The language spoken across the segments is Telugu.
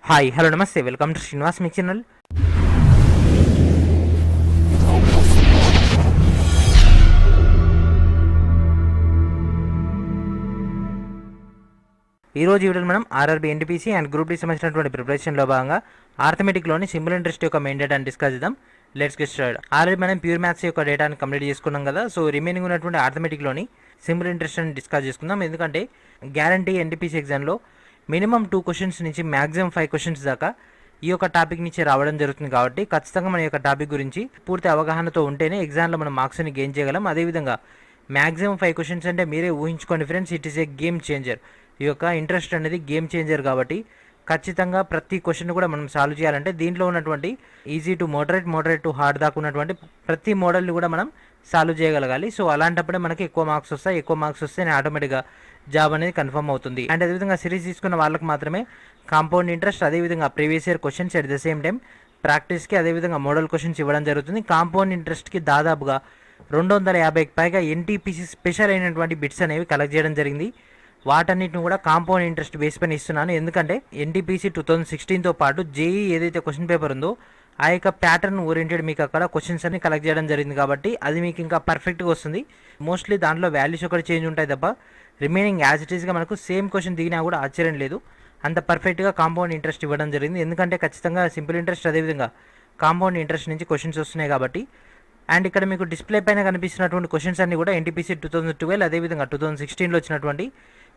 హాయ్ హలో నమస్తే వెల్కమ్ టు శ్రీనివాస్ మీ ఛానల్. ఈరోజు వీడియోలో మనం RRB NTPC and group D సంబంధించినటువంటి ప్రిపరేషన్లో భాగంగా ఆర్థమెటిక్లోని సింపుల్ ఇంట్రెస్ట్ యొక్క మెయిన్ డేటాని డిస్కస్ చేద్దాం. Let's get started. ఆల్రెడీ మనం ప్యూర్ మ్యాథ్స్ యొక్క డేటాని కంప్లీట్ చేసుకున్నాం కదా. సో రిమైనింగ్ ఉన్నటువంటి ఆర్థమెటిక్లోని సింపుల్ ఇంట్రెస్ట్ అని డిస్కస్ చేసుకుందాం. ఎందుకంటే గ్యారంటీ ఎన్టీపీసీ ఎగ్జామ్లో మినిమం 2 క్వశ్చన్స్ నుంచి మ్యాక్సిమం 5 క్వశ్చన్స్ దాకా ఈ యొక్క టాపిక్ నుంచి రావడం జరుగుతుంది. కాబట్టి ఖచ్చితంగా మన యొక్క టాపిక్ గురించి పూర్తి అవగాహనతో ఉంటేనే ఎగ్జామ్లో మనం మార్క్స్ని గెయిన్ చేయగలం. అదేవిధంగా మ్యాక్సిమం 5 క్వశ్చన్స్ అంటే మీరే ఊహించుకోండి friends, it is a game changer. ఈ యొక్క ఇంట్రెస్ట్ అనేది గేమ్ చేంజర్ కాబట్టి ఖచ్చితంగా ప్రతి క్వశ్చన్ కూడా మనం సాల్వ్ చేయాలంటే దీంట్లో ఉన్నటువంటి easy to moderate to hard దాకా ఉన్నటువంటి ప్రతి మోడల్ని కూడా మనం సాల్వ్ చేయగలగాలి. సో అలాంటప్పుడే మనకి ఎక్కువ మార్క్స్ వస్తే ఆటోమేటిక్గా జాబ్ అనేది కన్ఫర్మ్ అవుతుంది. అండ్ అదేవిధంగా సిరీస్ తీసుకున్న వాళ్ళకి మాత్రమే కాంపౌండ్ ఇంట్రెస్ట్, అదేవిధంగా previous year questions at the same time ప్రాక్టీస్కి అదేవిధంగా మోడల్ క్వశ్చన్స్ ఇవ్వడం జరుగుతుంది. కాంపౌండ్ ఇంట్రెస్ట్కి దాదాపుగా 250కి పైగా ఎన్టీపీసీ స్పెషల్ అయినటువంటి బిట్స్ అనేవి కలెక్ట్ చేయడం జరిగింది. వాటన్నిటిని కూడా కాంపౌండ్ ఇంట్రెస్ట్ బేస్ పైన ఇస్తున్నాను. ఎందుకంటే ఎన్టీపీసీ 2016తో పాటు జేఈ ఏదైతే క్వశ్చన్ పేపర్ ఉందో ఆ యొక్క ప్యాటర్న్ ఓరియంటెడ్ మీకు అక్కడ క్వశ్చన్స్ అన్ని కలెక్ట్ చేయడం జరిగింది. కాబట్టి అది మీకు ఇంకా పర్ఫెక్ట్గా వస్తుంది. మోస్ట్లీ దాంట్లో వాల్యూస్ ఒకటి చేంజ్ ఉంటాయి తప్ప రిమైనింగ్ యాజ్ ఇట్ ఈస్గా మనకు సేమ్ క్వశ్చన్ దిగినా కూడా ఆశ్చర్యం లేదు. అంత పర్ఫెక్ట్గా కాంపౌండ్ ఇంట్రెస్ట్ ఇవ్వడం జరిగింది. ఎందుకంటే ఖచ్చితంగా సింపుల్ ఇంట్రెస్ట్ అదేవిధంగా కాంపౌండ్ ఇంట్రెస్ట్ నుంచి క్వశ్చన్స్ వస్తున్నాయి కాబట్టి. అండ్ ఇక్కడ మీకు డిస్ప్లే పైన కనిపిస్తున్నటువంటి క్వశ్చన్స్ అన్ని కూడా ఎన్టీపీసీ 2012 అదేవిధంగా 2016లో వచ్చినటువంటి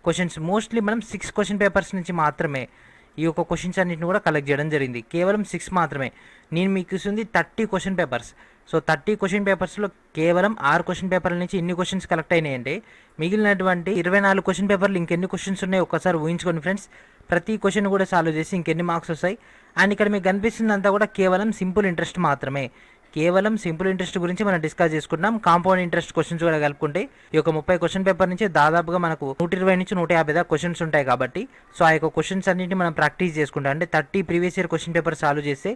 క్వశ్చన్స్. మోస్ట్లీ మనం 6 క్వశ్చన్ పేపర్స్ నుంచి మాత్రమే ఈ యొక్క క్వశ్చన్స్ అన్నింటిని కూడా కలెక్ట్ చేయడం జరిగింది. కేవలం 6 మాత్రమే. నేను మీకు ఇస్తుంది 30 క్వశ్చన్ పేపర్స్. సో 30 క్వశ్చన్ పేపర్స్లో కేవలం 6 క్వశ్చన్ పేపర్ల నుంచి ఇన్ని క్వశ్చన్స్ కలెక్ట్ అయినాయంటే మిగిలినటువంటి 24 క్వశ్చన్ పేపర్లు ఇంకెన్ని క్వశ్చన్స్ ఉన్నాయో ఒక్కసారి ఊహించుకోండి ఫ్రెండ్స్. ప్రతి క్వశ్చన్ కూడా సాల్వ్ చేసి ఇంకెన్ని మార్క్స్ వస్తాయి. అండ్ ఇక్కడ మీకు కనిపిస్తుందంతా కూడా కేవలం సింపుల్ ఇంట్రెస్ట్ మాత్రమే. కేవలం సింపుల్ ఇంట్రెస్ట్ గురించి మనం డిస్కస్ చేసుకుంటాం. కాంపౌండ్ ఇంట్రెస్ట్ క్వశ్చన్స్ కూడా కలుపుకుంటే ఈ యొక్క 30 క్వశ్చన్ పేపర్ నుంచి దాదాపుగా మనకు 120 నుంచి 150 దాకా క్వశ్చన్స్ ఉంటాయి కాబట్టి సో ఆ యొక్క క్వశ్చన్స్ అన్నింటినీ మనం ప్రాక్టీస్ చేసుకుంటాం. అంటే 30 previous year question paper solve చేస్తే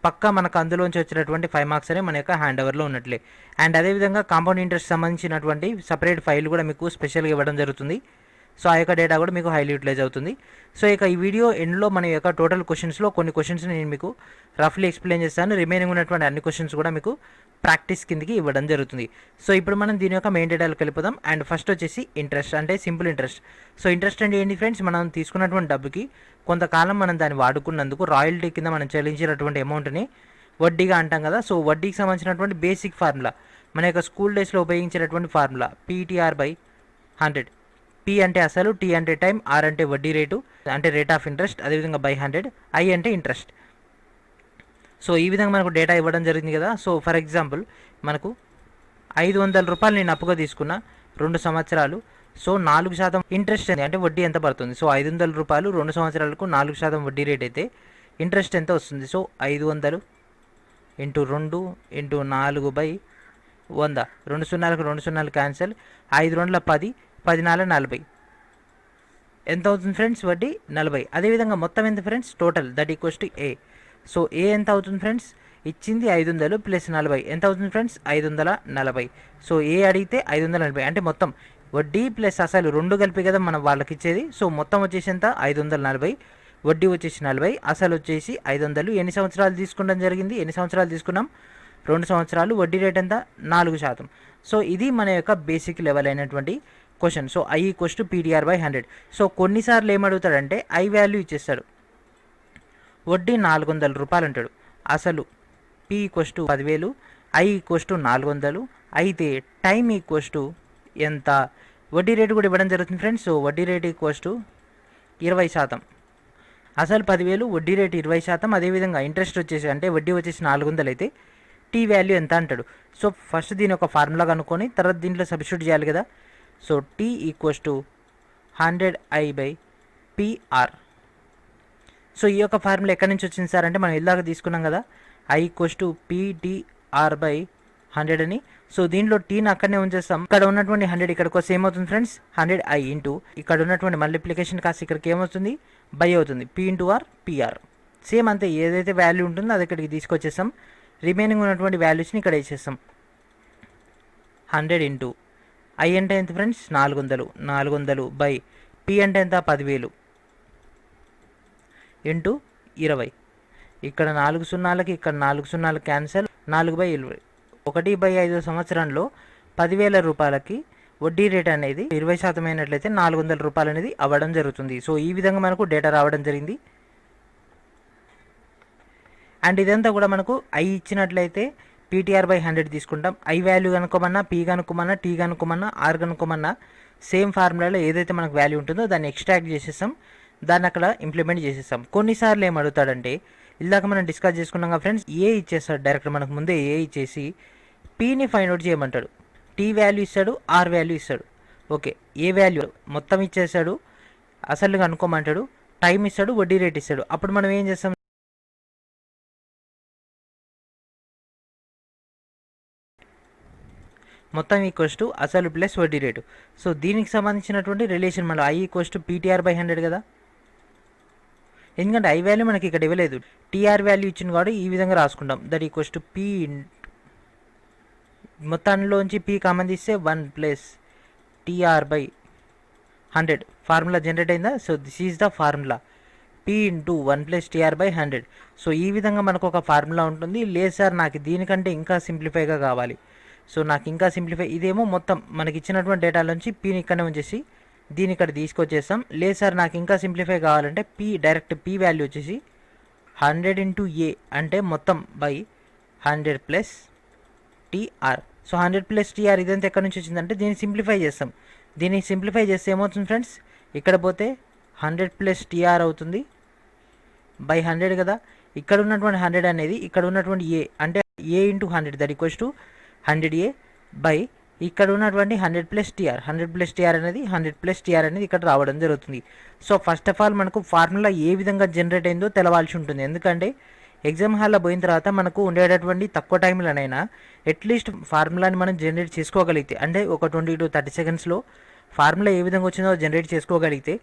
పక్కా మనకు అందులోంచి వచ్చినటువంటి 5 మార్క్స్ అనే మన యొక్క హ్యాండ్ ఓవర్లో ఉన్నట్లే. అండ్ అదేవిధంగా కాంపౌండ్ ఇంట్రెస్ట్ సంబంధించినటువంటి సపరేట్ ఫైల్ కూడా మీకు స్పెషల్గా ఇవ్వడం జరుగుతుంది. సో ఆ యొక్క డేటా కూడా మీకు హైలీ యూటిలైజ్ అవుతుంది. సో ఇక ఈ వీడియో ఎండ్లో మన యొక్క టోటల్ క్వశ్చన్స్లో కొన్ని క్వశ్చన్స్ నేను మీకు రఫ్లీ ఎక్స్ప్లెయిన్ చేస్తాను. రిమైనింగ్ ఉన్నటువంటి అన్ని క్వశ్చన్స్ కూడా మీకు ప్రాక్టీస్ కిందకి ఇవ్వడం జరుగుతుంది. సో ఇప్పుడు మనం దీని యొక్క మెయిన్ డేటాలకు వెళ్ళిపోదాం. అండ్ ఫస్ట్ వచ్చేసి ఇంట్రెస్ట్ అంటే సింపుల్ ఇంట్రెస్ట్. సో ఇంట్రెస్ట్ అంటే ఏంటి ఫ్రెండ్స్, మనం తీసుకున్నటువంటి డబ్బుకి కొంతకాలం మనం దాన్ని వాడుకున్నందుకు రాయల్టీ కింద మనం చెల్లించినటువంటి అమౌంట్ని వడ్డీగా అంటాం కదా. సో వడ్డీకి సంబంధించినటువంటి బేసిక్ ఫార్ములా మన యొక్క స్కూల్ డేస్లో ఉపయోగించినటువంటి ఫార్ములా PTR/100. P అంటే అసలు, T అంటే టైం, R అంటే వడ్డీ రేటు అంటే రేట్ ఆఫ్ ఇంట్రెస్ట్, అదేవిధంగా /100, I అంటే ఇంట్రెస్ట్. సో ఈ విధంగా మనకు డేటా ఇవ్వడం జరిగింది కదా. సో ఫర్ ఎగ్జాంపుల్ మనకు 500 రూపాయలు నేను అప్పుగా తీసుకున్న 2 సంవత్సరాలు. సో 4% ఇంట్రెస్ట్ అంటే వడ్డీ ఎంత పడుతుంది. సో 500 రూపాయలు 2 సంవత్సరాలకు 4% వడ్డీ రేట్ అయితే ఇంట్రెస్ట్ ఎంత వస్తుంది. సో 500 × 2 × 4/100. 2 సున్నాలకు 2 సున్నాలు క్యాన్సల్. 5 2 10, 10 4 40. ఎంత అవుతుంది ఫ్రెండ్స్ వడ్డీ? 40. అదేవిధంగా మొత్తం ఎంత friends? Total that equals to A. So A ఎంత అవుతుంది ఫ్రెండ్స్? ఇచ్చింది 500 + 40 ఎంత అవుతుంది ఫ్రెండ్స్? 540. సో ఏ అడిగితే 540 అంటే మొత్తం వడ్డీ ప్లస్ అసలు రెండు కలిపి కదా మనం వాళ్ళకి ఇచ్చేది. సో మొత్తం వచ్చేసి ఎంత? 540, వడ్డీ వచ్చేసి 40, అసలు వచ్చేసి 500. ఎన్ని సంవత్సరాలు తీసుకోవడం జరిగింది? ఎన్ని సంవత్సరాలు తీసుకున్నాం? 2 సంవత్సరాలు. వడ్డీ రేట్ ఎంత? 4%. సో ఇది మన యొక్క బేసిక్ లెవెల్ అయినటువంటి question. So I = PTR/100. So కొన్నిసార్లు ఏమడుగుతాడంటే I వాల్యూ ఇచ్చేస్తాడు. వడ్డీ 400 రూపాయలు అంటాడు. అసలు P = 10,000, I = 400. అయితే టైం ఎంత? వడ్డీ రేటు కూడా ఇవ్వడం జరుగుతుంది ఫ్రెండ్స్. సో వడ్డీ రేట్ = 20%. అసలు 10,000, వడ్డీ రేటు 20%. అదేవిధంగా ఇంట్రెస్ట్ వచ్చేసి అంటే వడ్డీ వచ్చేసి 400 అయితే T వాల్యూ ఎంత అంటాడు. సో ఫస్ట్ దీని ఒక ఫార్ములా కనుక్కొని తర్వాత దీంట్లో సబ్స్టిట్యూట్ చేయాలి కదా. So T = 100I/PR. సో ఈ యొక్క ఫార్ములా ఎక్కడి నుంచి వచ్చింది సార్ అంటే మనం ఇలాగ తీసుకున్నాం కదా. I = PTR/100 అని. సో దీంట్లో టీని అక్కడనే ఉంచేస్తాం. ఇక్కడ ఉన్నటువంటి 100 ఇక్కడికి వస్తే ఏమవుతుంది ఫ్రెండ్స్? 100I ఇంటూ ఇక్కడ ఉన్నటువంటి మల్టిప్లికేషన్ కాస్త ఇక్కడికి ఏమవుతుంది? బై అవుతుంది. P × R PR. సేమ్ అంతే, ఏదైతే వాల్యూ ఉంటుందో అది ఇక్కడికి తీసుకొచ్చేస్తాం. రిమైనింగ్ ఉన్నటువంటి వాల్యూస్ని ఇక్కడ వేసేస్తాం. 100 ఇంటూ I అంటే ఎంత ఫ్రెండ్స్? 400 బై P అంటే ఎంత? 10,000 ఇంటూ 20. ఇక్కడ 4 సున్నాలకి ఇక్కడ 4 సున్నాలు క్యాన్సల్. 4/20. 1/5 సంవత్సరంలో 10,000 రూపాయలకి వడ్డీ రేట్ అనేది 20% అయినట్లయితే 400 రూపాయలు అనేది అవ్వడం జరుగుతుంది. సో ఈ విధంగా మనకు డేటా రావడం జరిగింది. అండ్ ఇదంతా కూడా మనకు ఐ ఇచ్చినట్లయితే PTR/100 తీసుకుంటాం. ఐ వాల్యూ కనుక్కోమన్నా, పీ కనుక్కోమన్నా, టీ కనుక్కోమన్నా, ఆర్ కనుక్కోమన్నా సేమ్ ఫార్ములాలో ఏదైతే మనకు వాల్యూ ఉంటుందో దాన్ని ఎక్స్ట్రాక్ట్ చేసేస్తాం, దాన్ని అక్కడ ఇంప్లిమెంట్ చేసేస్తాం. కొన్నిసార్లు ఏం అడుగుతాడంటే ఇందాక మనం డిస్కస్ చేసుకున్నాం కదా ఫ్రెండ్స్, ఏ ఇచ్చేస్తాడు డైరెక్ట్ మనకు ముందే ఏ ఇచ్చేసి పీని ఫైండ్ అవుట్ చేయమంటాడు. టీ వాల్యూ ఇస్తాడు, ఆర్ వాల్యూ ఇస్తాడు. ఓకే, ఏ వాల్యూ మొత్తం ఇచ్చేస్తాడు, అసలు కనుక్కోమంటాడు, టైం ఇస్తాడు, వడ్డీ రేట్ ఇస్తాడు. అప్పుడు మనం ఏం చేస్తాం, మొత్తం ఈక్వల్స్ టు అసలు ప్లస్ వడ్డీ రేటు. సో దీనికి సంబంధించినటువంటి రిలేషన్ మనం ఐ ఈక్వల్స్ టు PTR/100 కదా, ఎందుకంటే ఐ వాల్యూ మనకి ఇక్కడ ఇవ్వలేదు, టీఆర్ వాల్యూ ఇచ్చింది కాబట్టి ఈ విధంగా రాసుకుంటాం. దట్ ఈక్వల్స్ టు పీ, మొత్తంలోంచి పీ కామన్ తీస్తే 1 + TR/100 ఫార్ములా జనరేట్ అయిందా. So this is the formula, P × 1 + TR/100. సో ఈ విధంగా మనకు ఒక ఫార్ములా ఉంటుంది. లేదు సార్ నాకు దీనికంటే ఇంకా సింప్లిఫైగా కావాలి, సో నాకు ఇంకా సింప్లిఫై, ఇదేమో మొత్తం మనకి ఇచ్చినటువంటి డేటాలోంచి పీని ఇక్కడనే ఉంచేసి దీని ఇక్కడ తీసుకొచ్చేస్తాం. లేదు సార్ నాకు ఇంకా సింప్లిఫై కావాలంటే డైరెక్ట్ పీ వాల్యూ వచ్చేసి 100 × A అంటే మొత్తం బై 100 + TR. సో 100 + TR ఇదంతా ఎక్కడి నుంచి వచ్చిందంటే దీన్ని సింప్లిఫై చేస్తాం. దీన్ని సింప్లిఫై చేస్తే ఏమవుతుంది ఫ్రెండ్స్, ఇక్కడ పోతే 100 + TR అవుతుంది బై 100 కదా. ఇక్కడ ఉన్నటువంటి 100 అనేది ఇక్కడ ఉన్నటువంటి ఏ అంటే A × 100 that equals to 100A by ఇక్కడ ఉన్నటువంటి 100 + TR. 100 + TR అనేది 100 + TR అనేది ఇక్కడ రావడం జరుగుతుంది. సో ఫస్ట్ ఆఫ్ ఆల్ మనకు ఫార్ములా ఏ విధంగా జనరేట్ అయిందో తెలవాల్సి ఉంటుంది. ఎందుకంటే ఎగ్జామ్ హాల్లో పోయిన తర్వాత మనకు ఉండేటటువంటి తక్కువ టైంలోనైనా అట్లీస్ట్ ఫార్ములాని మనం జనరేట్ చేసుకోగలిగితే, అంటే ఒక 20 to 30 సెకండ్స్లో ఫార్ములా ఏ విధంగా వచ్చిందో జనరేట్ చేసుకోగలిగితే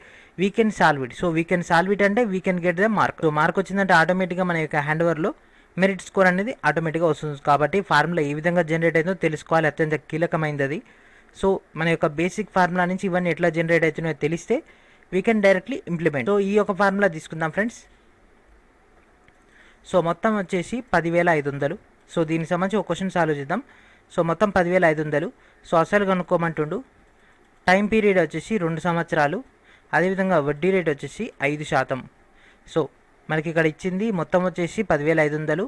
we can solve it. So we can solve it అంటే we can get the mark. So mark వచ్చిందంటే ఆటోమేటిక్గా మన యొక్క హ్యాండ్ ఓవర్లో మెరిట్ స్కోర్ అనేది ఆటోమేటిక్గా వస్తుంది. కాబట్టి ఫార్ములా ఏ విధంగా జనరేట్ అయిందో తెలుసుకోవాలి, అత్యంత కీలకమైనది అది. సో మన యొక్క బేసిక్ ఫార్ములా నుంచి ఇవన్నీ ఎట్లా జనరేట్ అవుతున్నాయో తెలిస్తే we can directly implement. So ఈ యొక్క ఫార్ములా తీసుకుందాం ఫ్రెండ్స్. సో మొత్తం వచ్చేసి 10,500. సో దీనికి సంబంధించి ఒక క్వశ్చన్ సాల్వ్ చేద్దాం. సో మొత్తం 10,500. సో అసలు కనుక్కోమంటుండు. టైం పీరియడ్ వచ్చేసి 2 సంవత్సరాలు, అదేవిధంగా వడ్డీ రేట్ వచ్చేసి 5%. సో మనకి ఇక్కడ ఇచ్చింది మొత్తం వచ్చేసి 10,500,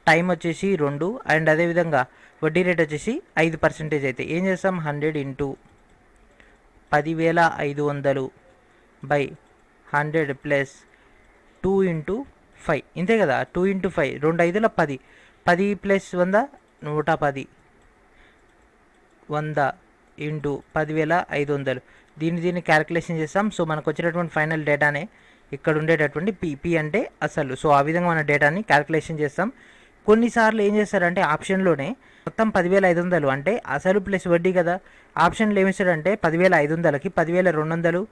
టైం వచ్చేసి 2, అండ్ అదేవిధంగా వడ్డీ రేట్ వచ్చేసి 5% అయితే ఏం చేస్తాం, 100 × 10,500 బై 100 + 2 × 5 ఇంతే కదా. 2 × 5 2 5ల 10, 10 + 100 110, 100 × 10,500. దీన్ని క్యాలిక్యులేషన్ చేస్తాం. సో మనకు వచ్చినటువంటి ఫైనల్ డేటానే ఇక్కడ ఉండేటటువంటి పీ అంటే అసలు. సో ఆ విధంగా మన డేటాని క్యాలిక్యులేషన్ చేస్తాం. కొన్నిసార్లు ఏం చేస్తారంటే ఆప్షన్లోనే మొత్తం 10,500 అంటే అసలు ప్లస్ వడ్డీ కదా. ఆప్షన్లో ఏమి ఇస్తాడంటే 10,500కి 10,200,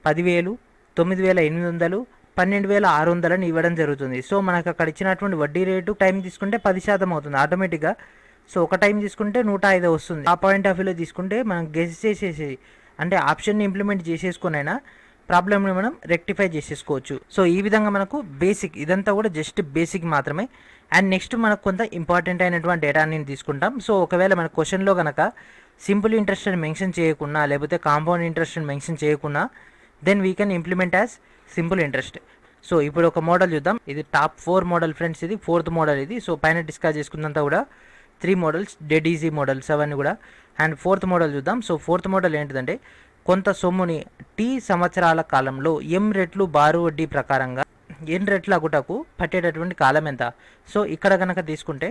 10,000, 9,800, 12,600 అని ఇవ్వడం జరుగుతుంది. సో మనకు అక్కడ ఇచ్చినటువంటి వడ్డీ రేటు టైం తీసుకుంటే 10% అవుతుంది ఆటోమేటిక్గా. సో ఒక టైం తీసుకుంటే 105 వస్తుంది. ఆ పాయింట్ ఆఫ్ వ్యూలో తీసుకుంటే మనం గెస్ చేసేసి అంటే ఆప్షన్ని ఇంప్లిమెంట్ చేసేసుకునైనా ప్రాబ్లమ్ని మనం రెక్టిఫై చేసేసుకోవచ్చు. సో ఈ విధంగా మనకు బేసిక్, ఇదంతా కూడా జస్ట్ బేసిక్ మాత్రమే. అండ్ నెక్స్ట్ మనకు కొంత ఇంపార్టెంట్ అయినటువంటి డేటాని తీసుకుంటాం. సో ఒకవేళ మన క్వశ్చన్లో కనుక సింపుల్ ఇంట్రెస్ట్ అని మెన్షన్ చేయకుండా లేకపోతే కాంపౌండ్ ఇంట్రెస్ట్ అని మెన్షన్ చేయకుండా then we can implement as simple interest. So ఇప్పుడు ఒక మోడల్ చూద్దాం. ఇది టాప్ 4 మోడల్ ఫ్రెండ్స్, ఇది 4th మోడల్ ఇది. సో పైన డిస్కస్ చేసుకున్నంత కూడా 3 మోడల్స్, డెడ్ ఈజీ మోడల్స్ అవన్నీ కూడా. అండ్ 4th మోడల్ చూద్దాం. సో 4th మోడల్ ఏంటిదంటే కొంత సొమ్ముని T సంవత్సరాల కాలంలో M రెట్లు బారు వడ్డీ ప్రకారంగా N రెట్ల అగుటకు పట్టేటటువంటి కాలం ఎంత. సో ఇక్కడ కనుక తీసుకుంటే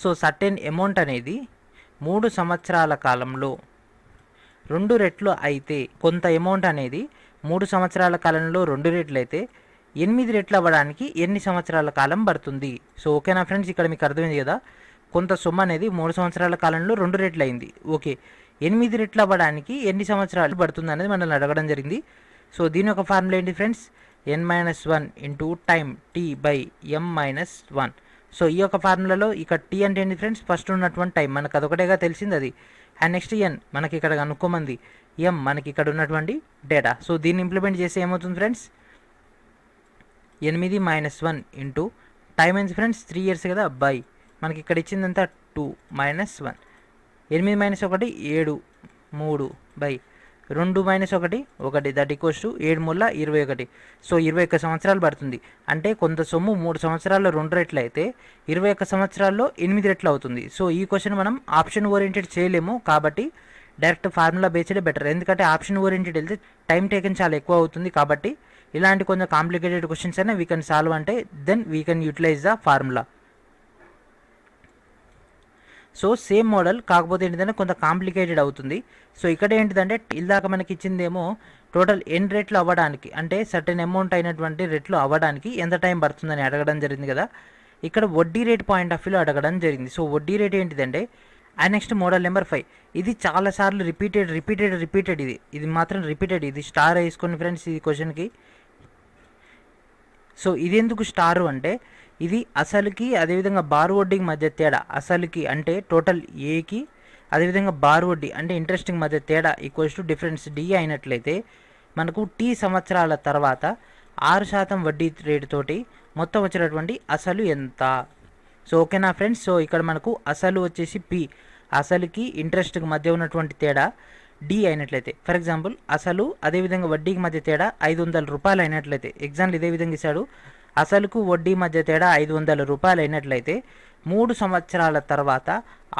సో సర్టెన్ అమౌంట్ అనేది 3 సంవత్సరాల కాలంలో 2 రెట్లు అయితే, కొంత అమౌంట్ అనేది 3 సంవత్సరాల కాలంలో 2 రెట్లు అయితే 8 రెట్లు అవ్వడానికి ఎన్ని సంవత్సరాల కాలం పడుతుంది. సో ఓకేనా ఫ్రెండ్స్, ఇక్కడ మీకు అర్థమైంది కదా. కొంత సొమ్ము అనేది 3 సంవత్సరాల కాలంలో 2 రెట్లు అయింది. ఓకే, 8 రెట్లు అవ్వడానికి ఎన్ని సంవత్సరాలు పడుతుంది అనేది మనల్ని అడగడం జరిగింది. సో దీని యొక్క ఫార్ములా ఏంటి friends, n-1 × time t/m-1. So ఈ యొక్క ఫార్ములాలో ఇక్కడ టీ అంటే ఏంటి ఫ్రెండ్స్, ఫస్ట్ ఉన్నటువంటి టైం మనకు అదొకటేగా తెలిసింది అది. అండ్ నెక్స్ట్ ఎన్ మనకి ఇక్కడ కనుక్కోమంది, ఎం మనకి ఇక్కడ ఉన్నటువంటి డేటా. సో దీన్ని ఇంప్లిమెంట్ చేస్తే ఏమవుతుంది ఫ్రెండ్స్, 8 - 1 ఇంటూ టైం ఎంత ఫ్రెండ్స్ 3 ఇయర్స్ కదా బై మనకి ఇక్కడ ఇచ్చిందంతా 2 - 1 8 - 1 7 3 బై 2 - 1 1 దట్ ఈక్వల్స్ టు 7 మూల 21. సో 21 సంవత్సరాలు పడుతుంది. అంటే కొంత సొమ్ము 3 సంవత్సరాల్లో 2 రెట్లు అయితే 21 సంవత్సరాల్లో 8 రెట్లు అవుతుంది. సో ఈ క్వశ్చన్ మనం ఆప్షన్ ఓరియంటెడ్ చేయలేము కాబట్టి డైరెక్ట్ ఫార్ములా బేస్డే బెటర్. ఎందుకంటే ఆప్షన్ ఓరియంటెడ్ వెళ్తే టైం టేకన్ చాలా ఎక్కువ అవుతుంది. కాబట్టి ఇలాంటి కొంచెం కాంప్లికేటెడ్ క్వశ్చన్స్ అయినా వీ కెన్ సాల్వ్ అంటే then we can utilize the formula. So same model కాకపోతే ఏంటిదంటే కొంత కాంప్లికేటెడ్ అవుతుంది. సో ఇక్కడ ఏంటిదంటే ఇందాక మనకి ఇచ్చిందేమో టోటల్ ఎన్ రెట్లు అవ్వడానికి అంటే సర్టెన్ అమౌంట్ అయినటువంటి రెట్లు అవ్వడానికి ఎంత టైం పడుతుందని అడగడం జరిగింది కదా. ఇక్కడ వడ్డీ రేట్ పాయింట్ ఆఫ్ వ్యూలో అడగడం జరిగింది. సో వడ్డీ రేట్ ఏంటిదంటే అండ్ నెక్స్ట్ మోడల్ నెంబర్ 5 ఇది చాలాసార్లు రిపీటెడ్ ఇది మాత్రం రిపీటెడ్. ఇది స్టార్ వేసుకొని ఫ్రెండ్స్ ఈ క్వశ్చన్కి. సో ఇది ఎందుకు స్టారు అంటే ఇది అసలుకి అదేవిధంగా బారు వడ్డీకి మధ్య తేడా. అసలుకి అంటే టోటల్ ఏకి అదేవిధంగా బారు వడ్డీ అంటే ఇంట్రెస్టింగ్ మధ్య తేడా ఈక్వల్స్ టు డిఫరెన్స్ డి అయినట్లయితే మనకు టీ సంవత్సరాల తర్వాత 6% వడ్డీ రేటు తోటి మొత్తం వచ్చినటువంటి అసలు ఎంత. సో ఓకేనా ఫ్రెండ్స్. సో ఇక్కడ మనకు అసలు వచ్చేసి పి అసలుకి ఇంట్రెస్ట్కి మధ్య ఉన్నటువంటి తేడా డి అయినట్లయితే ఫర్ ఎగ్జాంపుల్ అసలు అదేవిధంగా వడ్డీకి మధ్య తేడా 500 రూపాయలు అయినట్లయితే ఎగ్జాంపుల్ ఇదే విధంగా ఇస్తాడు. అసలుకు వడ్డీ మధ్య తేడా 500 రూపాయలు అయినట్లయితే 3 సంవత్సరాల తర్వాత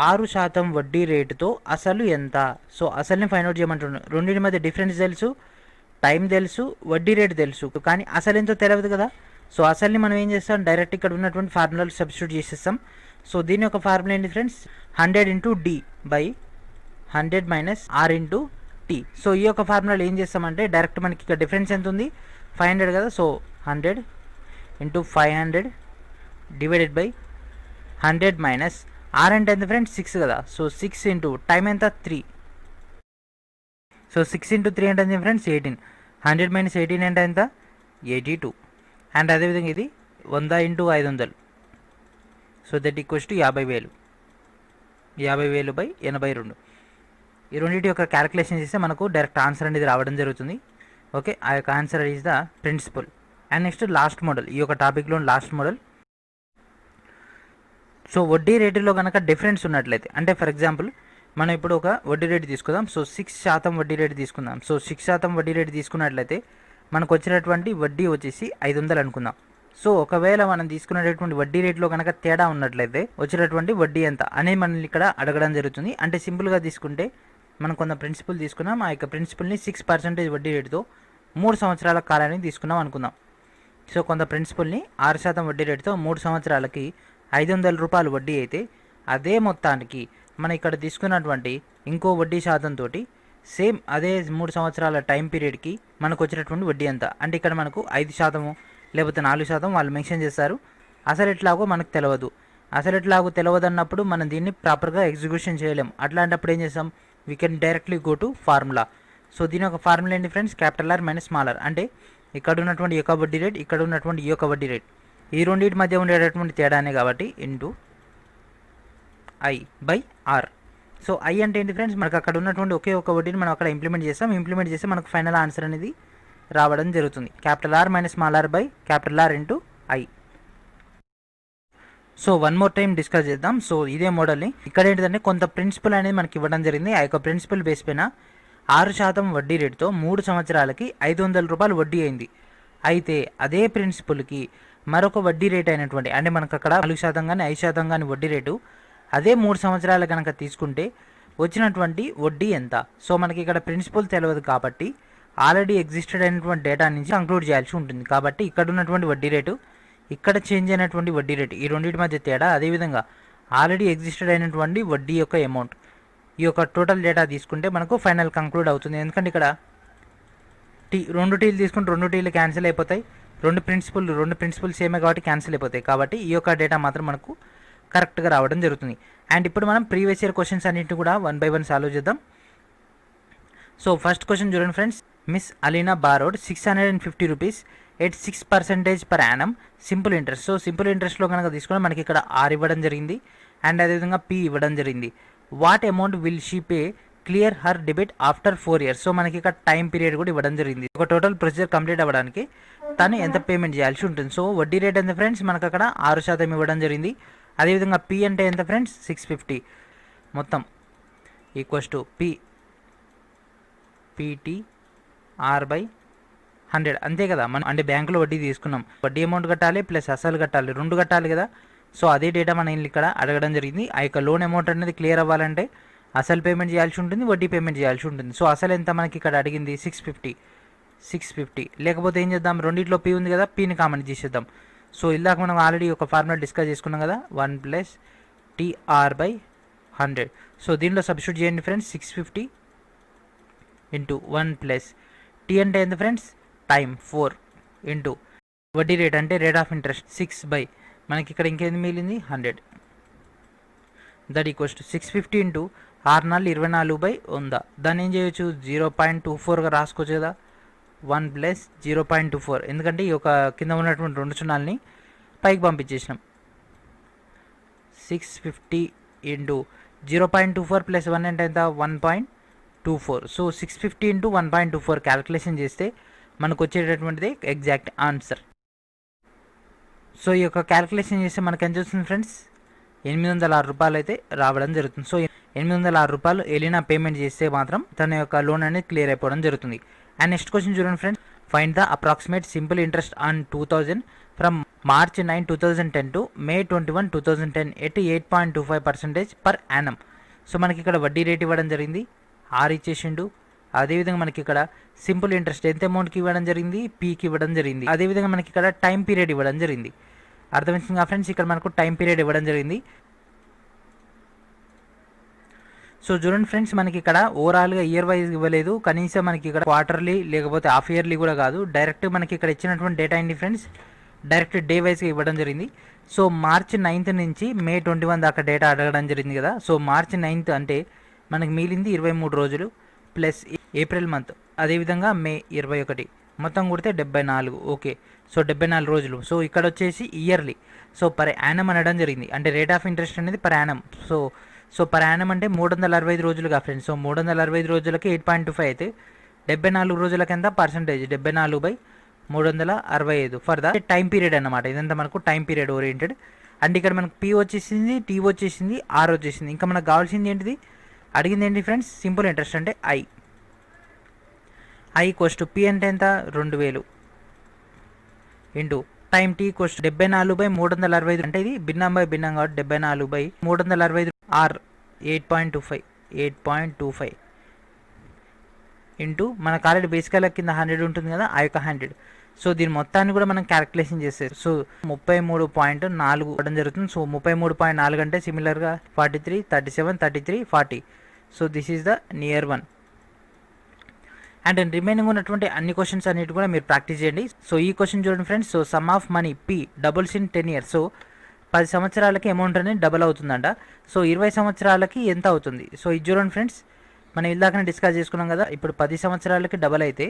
6% వడ్డీ రేటుతో అసలు ఎంత. సో అసలుని ఫైండ్ అవుట్ చేయమంటున్నాను. రెండింటి మధ్య డిఫరెన్స్ తెలుసు, టైం తెలుసు, వడ్డీ రేటు తెలుసు, కానీ అసలు ఎంతో తెలియదు కదా. సో అసలుని మనం ఏం చేస్తాం డైరెక్ట్ ఇక్కడ ఉన్నటువంటి ఫార్ములాలు సబ్స్టిట్యూట్ చేసేస్తాం. సో దీని యొక్క ఫార్ములా ఏంటి friends 100 into D by 100 minus R into T. So ఈ యొక్క ఫార్ములాలో ఏం చేస్తామంటే డైరెక్ట్ మనకి ఇక్కడ డిఫరెన్స్ ఎంత ఉంది 500 కదా. So 100 into 500 divided by 100 minus R అంటే ఎంత ఫ్రెండ్స్ 6 కదా. సో 6 ఇంటూ టైం ఎంత 3. సో 6 ఇంటూ 3 అంటే ఎంత ఫ్రెండ్స్ 18. 100 మైనస్ 18 అంటే ఎంత 82. అండ్ అదేవిధంగా ఇది 100 into 500. So that equals to 50,000. 50,000 by 82. ఈ రెండింటి యొక్క క్యాలిక్యులేషన్ చేస్తే మనకు డైరెక్ట్ ఆన్సర్ అనేది రావడం జరుగుతుంది. ఓకే, ఆ యొక్క answer is the principal. And next last model, ఈ యొక్క టాపిక్లో లాస్ట్ మోడల్. సో వడ్డీ రేటులో కనుక డిఫరెన్స్ ఉన్నట్లయితే అంటే ఫర్ ఎగ్జాంపుల్ మనం ఇప్పుడు ఒక వడ్డీ రేటు తీసుకుందాం. సో 6% వడ్డీ రేటు తీసుకుందాం. సో 6% వడ్డీ రేటు తీసుకున్నట్లయితే మనకు వచ్చినటువంటి వడ్డీ వచ్చేసి 500 అనుకుందాం. సో ఒకవేళ మనం తీసుకునేటటువంటి వడ్డీ రేట్లో కనుక తేడా ఉన్నట్లయితే వచ్చినటువంటి వడ్డీ ఎంత అనేది మనల్ని ఇక్కడ అడగడం జరుగుతుంది. అంటే సింపుల్గా తీసుకుంటే మనం కొంత ప్రిన్సిపల్ తీసుకున్నాం. ఆ యొక్క ప్రిన్సిపల్ని 6% వడ్డీ రేటుతో 3 సంవత్సరాల కాలానికి తీసుకున్నాం అనుకుందాం. సో కొంత ప్రిన్సిపల్ని 6% వడ్డీ రేటుతో 3 సంవత్సరాలకి 500 రూపాయలు వడ్డీ అయితే అదే మొత్తానికి మనం ఇక్కడ తీసుకున్నటువంటి ఇంకో వడ్డీ శాతంతో సేమ్ అదే 3 సంవత్సరాల టైం పీరియడ్కి మనకు వచ్చినటువంటి వడ్డీ ఎంత అంటే ఇక్కడ మనకు 5% లేకపోతే 4% వాళ్ళు మెన్షన్ చేస్తారు. అసలు ఎట్లాగో మనకు తెలియదు. అసలు ఎట్లాగో తెలియదు అన్నప్పుడు మనం దీన్ని ప్రాపర్గా ఎగ్జిక్యూషన్ చేయలేం. అట్లాంటప్పుడు ఏం చేస్తాం we can directly go to formula. So దీని ఒక ఫార్ములా ఏంటి ఫ్రెండ్స్ R మైనస్ R అంటే ఇక్కడ ఉన్నటువంటి ఈ యొక్క వడ్డీ రేట్ ఇక్కడ ఉన్నటువంటి ఈ యొక్క వడ్డీ రేట్ ఈ రెండింటి మధ్య ఉండేటటువంటి తేడానే కాబట్టి into I by R. So I అంటే ఏంటి ఫ్రెండ్స్ మనకు అక్కడ ఉన్నటువంటి ఒకే ఒక వడ్డీని మనం అక్కడ ఇంప్లిమెంట్ చేస్తే మనకు ఫైనల్ ఆన్సర్ అనేది రావడం జరుగుతుంది. R minus R by R into I. So one more time discuss చేద్దాం. సో ఇదే మోడల్ని ఇక్కడ ఏంటిదంటే కొంత ప్రిన్సిపల్ అనేది మనకి ఇవ్వడం జరిగింది. ఆ యొక్క ప్రిన్సిపల్ బేస్ పైన 6% వడ్డీ రేటుతో 3 సంవత్సరాలకి 500 రూపాయలు వడ్డీ అయింది. అయితే అదే ప్రిన్సిపల్కి మరొక వడ్డీ రేట్ అయినటువంటి అంటే మనకు అక్కడ 4% కానీ 5% కానీ వడ్డీ రేటు అదే 3 సంవత్సరాలు కనుక తీసుకుంటే వచ్చినటువంటి వడ్డీ ఎంత. సో మనకి ఇక్కడ ప్రిన్సిపల్ తెలియదు కాబట్టి ఆల్రెడీ ఎగ్జిస్టెడ్ అయినటువంటి డేటా నుంచి కంక్లూడ్ చేయాల్సి ఉంటుంది. కాబట్టి ఇక్కడ ఉన్నటువంటి వడ్డీ రేటు ఇక్కడ చేంజ్ అయినటువంటి వడ్డీ రేటు ఈ రెండింటి మధ్య తేడా అదేవిధంగా ఆల్రెడీ ఎగ్జిస్టెడ్ అయినటువంటి వడ్డీ యొక్క అమౌంట్ ఈ యొక్క టోటల్ డేటా తీసుకుంటే మనకు ఫైనల్ కంక్లూడ్ అవుతుంది. ఎందుకంటే ఇక్కడ రెండు టీలు తీసుకుంటే 2 టీలు క్యాన్సిల్ అయిపోతాయి. రెండు ప్రిన్సిపల్ సేమే కాబట్టి క్యాన్సిల్ అయిపోతాయి. కాబట్టి ఈ యొక్క డేటా మాత్రం మనకు కరెక్ట్గా రావడం జరుగుతుంది. అండ్ ఇప్పుడు మనం ప్రీవియస్ ఇయర్ క్వశ్చన్స్ అన్నింటిని కూడా 1 by 1 సాల్వ్ చేద్దాం. సో ఫస్ట్ క్వశ్చన్ చూడండి friends. Miss Alina borrowed 650 rupees at 6% per annum simple interest. So simple ఇంట్రెస్ట్లో కనుక తీసుకుంటే మనకి ఇక్కడ R ఇవ్వడం జరిగింది అండ్ అదేవిధంగా P ఇవ్వడం జరిగింది. What amount will she pay clear her debit after 4 years. So మనకి ఇక్కడ టైం పీరియడ్ కూడా ఇవ్వడం జరిగింది. ఒక టోటల్ ప్రొసీజర్ కంప్లీట్ అవ్వడానికి తను ఎంత పేమెంట్ చేయాల్సి ఉంటుంది. సో వడ్డీ రేట్ ఎంత ఫ్రెండ్స్, మనకు అక్కడ 6% ఇవ్వడం జరిగింది. అదేవిధంగా పి అంటే ఎంత ఫ్రెండ్స్, 650 మొత్తం ఈక్వల్స్ టు PTR/100 అంతే కదా. మనం అంటే బ్యాంకులో వడ్డీ తీసుకున్నాం, వడ్డీ అమౌంట్ కట్టాలి ప్లస్ అసలు కట్టాలి, రెండు కట్టాలి కదా. సో అదే డేటా మనం ఇక్కడ అడగడం జరిగింది. ఆ యొక్క లోన్ అమౌంట్ అనేది క్లియర్ అవ్వాలంటే అసలు పేమెంట్ చేయాల్సి ఉంటుంది, వడ్డీ పేమెంట్ చేయాల్సి ఉంటుంది. సో అసలు ఎంత మనకి ఇక్కడ అడిగింది, 650. లేకపోతే ఏం చేద్దాం, రెండిట్లో పీ ఉంది కదా, పీని కామన్ చేసేద్దాం. సో ఇందాక మనం ఆల్రెడీ ఒక ఫార్ములా డిస్కస్ చేసుకున్నాం కదా, 1 + TR/100. సో దీనిలో సబ్స్టిట్యూట్ చేయండి ఫ్రెండ్స్, 650 × 1 + T అంటే ఎంత ఫ్రెండ్స్, టైం 4 ఇంటూ వడ్డీ రేట్ అంటే రేట్ ఆఫ్ ఇంట్రెస్ట్ 6 మనకి ఇక్కడ ఇంకేంది మిగిలింది 100. That equals to 650 into 6×4 = 100. దాన్ని ఏం చేయొచ్చు, 0.24గా రాసుకోవచ్చు కదా, 1 + 0.24. ఎందుకంటే ఈ యొక్క కింద ఉన్నటువంటి రెండు సున్నాల్ని పైకి పంపించేసినాం. 650 ఇంటూ 0.24 + 1 అంటే ఎంత, 1.24. సో 650 ఇంటూ 1.24 క్యాలిక్యులేషన్ చేస్తే మనకు వచ్చేటటువంటిది ఎగ్జాక్ట్ ఆన్సర్. సో ఈ యొక్క క్యాలిక్యులేషన్ చేస్తే మనకు ఎంత వస్తుంది ఫ్రెండ్స్, 806 రూపాయలు అయితే రావడం జరుగుతుంది. సో 806 రూపాయలు ఎలినా పేమెంట్ చేస్తే మాత్రం తన యొక్క లోన్ అనేది క్లియర్ అయిపోవడం జరుగుతుంది. అండ్ నెక్స్ట్ క్వశ్చన్ చూడండి friends, find the approximate simple interest on 2000 from March 9, 2010 to May 21, 2010 at 8.25% per annum. So మనకి ఇక్కడ వడ్డీ రేట్ ఇవ్వడం జరిగింది, ఆర్ ఇచ్చేసిండు. అదేవిధంగా మనకి ఇక్కడ సింపుల్ ఇంట్రెస్ట్ ఎంత అమౌంట్కి ఇవ్వడం జరిగింది, పీకి ఇవ్వడం జరిగింది. అదేవిధంగా మనకి ఇక్కడ టైం పీరియడ్ ఇవ్వడం జరిగింది. అర్థమవుతుందిగా ఫ్రెండ్స్, ఇక్కడ మనకు టైం పీరియడ్ ఇవ్వడం జరిగింది. సో చూడండి ఫ్రెండ్స్, మనకి ఇక్కడ ఓవరాల్గా ఇయర్ వైజ్ ఇవ్వలేదు, కనీసం మనకి ఇక్కడ క్వార్టర్లీ లేకపోతే హాఫ్ ఇయర్లీ కూడా కాదు, డైరెక్ట్ మనకి ఇక్కడ ఇచ్చినటువంటి డేటా ఏంటి ఫ్రెండ్స్, డైరెక్ట్ డే వైజ్గా ఇవ్వడం జరిగింది. సో March 9 నుంచి May 21 దాకా డేటా అడగడం జరిగింది కదా. సో March 9 అంటే మనకి మిగిలింది 23 రోజులు ప్లస్ ఏప్రిల్ మంత్, అదేవిధంగా May 21 మొత్తం కొడితే 74. ఓకే, సో 74 రోజులు. సో ఇక్కడ వచ్చేసి ఇయర్లీ, సో పర్ యానం అనడం జరిగింది. అంటే రేట్ ఆఫ్ ఇంట్రెస్ట్ అనేది per annum. So per annum అంటే 365 రోజులుగా ఫ్రెండ్స్. సో 365 రోజులకి 8.25 అయితే 74 రోజులకి ఎంత percentage, 74/365 for the time period అన్నమాట. ఇదంతా మనకు టైం పీరియడ్ ఓరియంటెడ్. అండ్ ఇక్కడ మనకు పీ వచ్చేసింది, టీ వచ్చేసింది, ఆర్ వచ్చేసింది. ఇంకా మనకు కావాల్సింది ఏంటిది, అడిగింది ఏంటి ఫ్రెండ్స్, సింపుల్ ఇంట్రెస్ట్ అంటే ఐ ఈక్వల్స్ టు పీ అంటే ఎంత, 2000 ఇంటూ టైం టీ ఈక్వల్స్ 74/365 అంటే ఇది భిన్నం బై భిన్నం కాబట్టి 74/365 ఆర్ 8.25 ఇంటూ మనకు ఆల్రెడీ బేసికల్ కింద 100 ఉంటుంది కదా, ఆ యొక్క 100. సో దీని మొత్తాన్ని కూడా మనం క్యాలిక్యులేషన్ చేస్తే సో 33.4 ఇవ్వడం జరుగుతుంది. సో 33.4 అంటే సిమిలర్గా 43, 37, 33, 40. So this is the near one. And remaining ఉన్నటువంటి అన్ని క్వశ్చన్స్ అన్నిటి కూడా మీరు ప్రాక్టీస్ చేయండి. సో ఈ క్వశ్చన్ చూడండి friends, so some of money P doubles in 10 years. So 10 సంవత్సరాలకి అమౌంట్ అనేది డబల్ అవుతుందంట. సో 20 సంవత్సరాలకి ఎంత అవుతుంది. సో ఇది చూడండి ఫ్రెండ్స్, మనం ఇందాకనే డిస్కస్ చేసుకున్నాం కదా, ఇప్పుడు 10 సంవత్సరాలకి డబల్ అయితే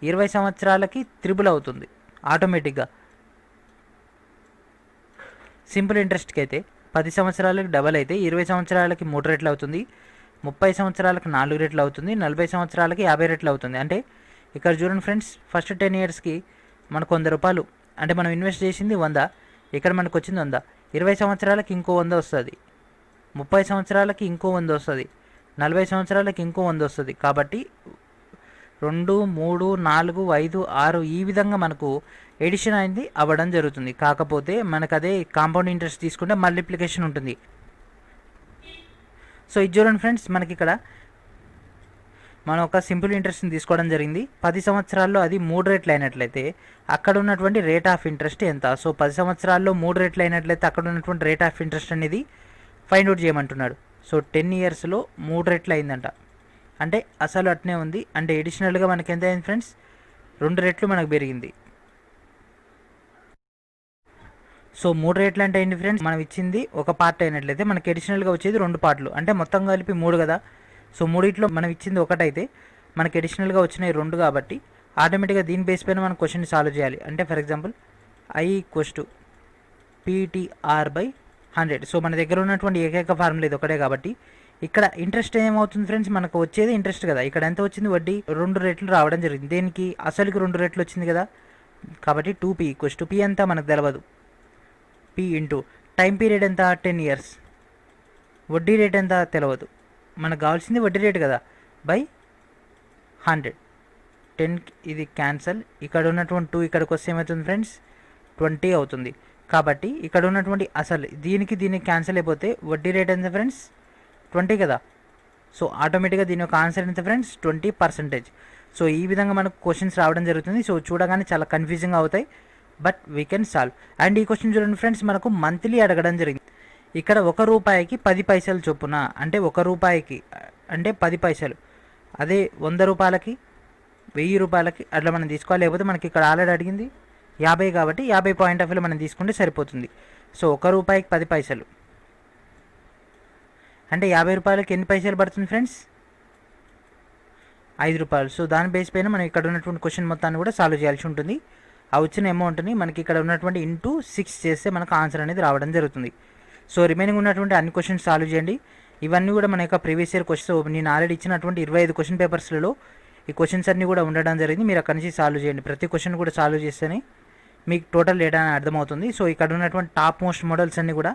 20 సంవత్సరాలకి త్రిబుల్ అవుతుంది ఆటోమేటిక్గా. సింపుల్ ఇంట్రెస్ట్కి అయితే 10 సంవత్సరాలకి డబల్ అయితే 20 సంవత్సరాలకి 3 రెట్లు అవుతుంది, 30 సంవత్సరాలకి 4 రెట్లు అవుతుంది, 40 సంవత్సరాలకి 50 రెట్లు అవుతుంది. అంటే ఇక్కడ చూడండి ఫ్రెండ్స్, ఫస్ట్ 10 yearsకి మనకు 100 రూపాయలు అంటే మనం ఇన్వెస్ట్ చేసింది 100, ఇక్కడ మనకు వచ్చింది 100. 20 సంవత్సరాలకి ఇంకో 100 వస్తుంది, 30 సంవత్సరాలకి ఇంకో 100 వస్తుంది, 40 సంవత్సరాలకి ఇంకో 100 వస్తుంది. కాబట్టి 2, 3, 4, 5, 6 ఈ విధంగా మనకు ఎడిషన్ అయింది అవ్వడం జరుగుతుంది. కాకపోతే మనకు అదే కాంపౌండ్ ఇంట్రెస్ట్ తీసుకుంటే మల్టిప్లికేషన్ ఉంటుంది. సో ఇది చూడండి ఫ్రెండ్స్, మనకి ఇక్కడ మనం ఒక సింపుల్ ఇంట్రెస్ట్ని తీసుకోవడం జరిగింది. 10 సంవత్సరాల్లో అది 3 రెట్లు అయినట్లయితే అక్కడ ఉన్నటువంటి రేట్ ఆఫ్ ఇంట్రెస్ట్ ఎంత. సో 10 సంవత్సరాల్లో 3 రెట్లు అయినట్లయితే అక్కడ ఉన్నటువంటి రేట్ ఆఫ్ ఇంట్రెస్ట్ అనేది ఫైండ్ అవుట్ చేయమంటున్నాడు. సో 10 yearsలో 3 రెట్లు అయిందంట, అంటే అసలు అట్నే ఉంది. అంటే ఎడిషనల్గా మనకి ఎంత అయింది ఫ్రెండ్స్, 2 రెట్లు మనకు పెరిగింది. సో 3 రెట్లు అంటే ఏంటి ఫ్రెండ్స్, మనం ఇచ్చింది ఒక పార్ట్ అయినట్లయితే మనకి ఎడిషనల్గా వచ్చేది 2 పార్ట్లు, అంటే మొత్తం కలిపి 3 కదా. సో 3 మనం ఇచ్చింది ఒకటైతే మనకి ఎడిషనల్గా వచ్చినాయి 2 కాబట్టి ఆటోమేటిక్గా దీని బేస్ పైన మనం క్వశ్చన్ సాల్వ్ చేయాలి. అంటే for example I equals to PTR/100. So మన దగ్గర ఉన్నటువంటి ఏకైక ఫార్ములా ఇది ఒకటే కాబట్టి ఇక్కడ ఇంట్రెస్ట్ ఏమవుతుంది ఫ్రెండ్స్, మనకు వచ్చేది ఇంట్రెస్ట్ కదా. ఇక్కడ ఎంత వచ్చింది వడ్డీ, 2 రెట్లు రావడం జరిగింది. దేనికి, అసలుకి 2 రెట్లు వచ్చింది కదా. కాబట్టి 2p ఈక్వల్స్ టు p ఎంత మనకు తెలియదు, p ఇంటూ టైం పీరియడ్ ఎంత 10 years, వడ్డీ రేట్ ఎంత తెలియదు, మనకు కావాల్సింది వడ్డీ రేట్ కదా, బై 100. 10 ఇది క్యాన్సల్, ఇక్కడ ఉన్నటువంటి 2 ఇక్కడికి వస్తే ఏమవుతుంది ఫ్రెండ్స్ 20 అవుతుంది. కాబట్టి ఇక్కడ ఉన్నటువంటి అసలు దీనికి క్యాన్సల్ అయిపోతే వడ్డీ రేట్ ఎంత ఫ్రెండ్స్ 20 కదా. సో ఆటోమేటిక్గా దీని యొక్క ఆన్సర్ ఎంత ఫ్రెండ్స్ 20%. సో ఈ విధంగా మనకు క్వశ్చన్స్ రావడం జరుగుతుంది. సో చూడగానే చాలా కన్ఫ్యూజింగ్ అవుతాయి, but we can solve. And ఈ క్వశ్చన్ చూడండి ఫ్రెండ్స్, మనకు మంత్లీ అడగడం జరిగింది. ఇక్కడ 1 రూపాయికి 10 పైసలు చొప్పున, అంటే 1 రూపాయికి అంటే 10 పైసలు, అదే 100 రూపాయలకి 1000 రూపాయలకి అట్లా మనం తీసుకోవాలి. లేకపోతే మనకి ఇక్కడ ఆల్రెడీ అడిగింది 50 కాబట్టి 50 పాయింట్ ఆఫ్ వ్యూలో మనం తీసుకుంటే సరిపోతుంది. సో 1 రూపాయికి 10 పైసలు అంటే 50 రూపాయలకి ఎన్ని పైసలు పడుతుంది ఫ్రెండ్స్ 5 రూపాయలు. సో దాని బేస్ పైన మనం ఇక్కడ ఉన్నటువంటి క్వశ్చన్ మొత్తాన్ని కూడా సాల్వ్ చేయాల్సి ఉంటుంది. ఆ వచ్చిన అమౌంట్ని మనకి ఇక్కడ ఉన్నటువంటి ఇంటూ 6 చేస్తే మనకు ఆన్సర్ అనేది రావడం జరుగుతుంది. సో రిమైనింగ్ ఉన్నటువంటి అన్ని క్వశ్చన్స్ సాల్వ్ చేయండి. ఇవన్నీ కూడా మన యొక్క ప్రీవియస్ ఇయర్ క్వశ్చన్స్, నేను ఆల్రెడీ ఇచ్చినటువంటి 25 క్వశ్చన్ పేపర్స్లలో ఈ క్వశ్చన్స్ అన్నీ కూడా ఉండడం జరిగింది. మీరు అక్కడి నుంచి సాల్వ్ చేయండి. ప్రతి క్వశ్చన్ కూడా సాల్వ్ చేస్తేనే మీకు టోటల్ డేటా అర్థమవుతుంది. సో ఇక్కడ ఉన్నటువంటి టాప్ మోస్ట్ మోడల్స్ అన్నీ కూడా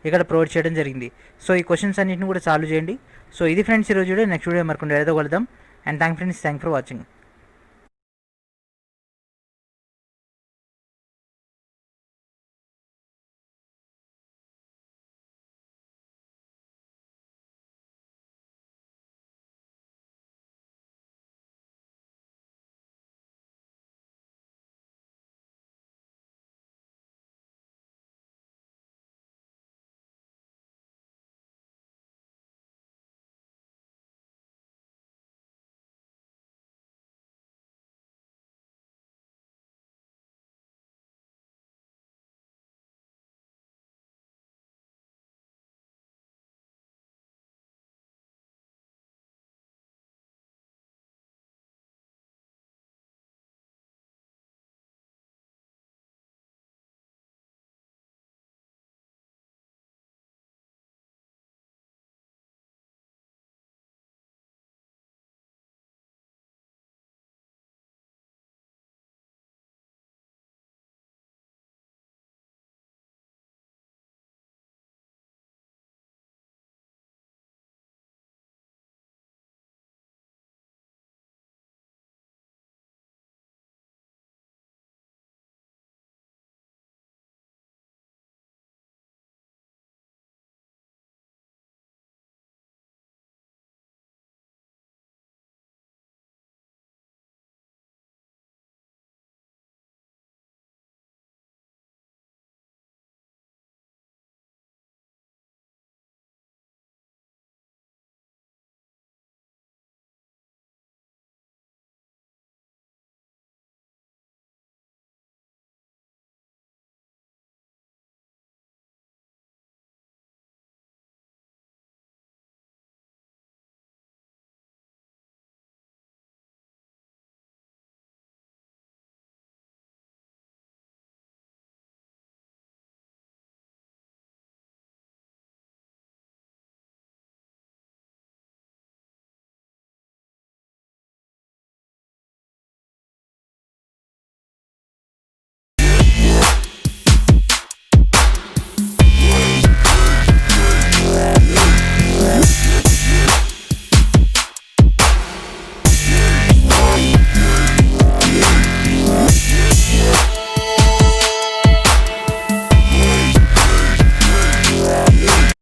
ఇక్కడ ప్రొవైడ్ చేయడం జరిగింది. సో ఈ క్వశ్చన్స్ అన్నింటిని కూడా సాల్వ్ చేయండి. సో ఇది ఫ్రెండ్స్ ఈరోజు వీడియో. నెక్స్ట్ వీడియో మరికొండ ఏదో కలుద్దాం. And thank for watching.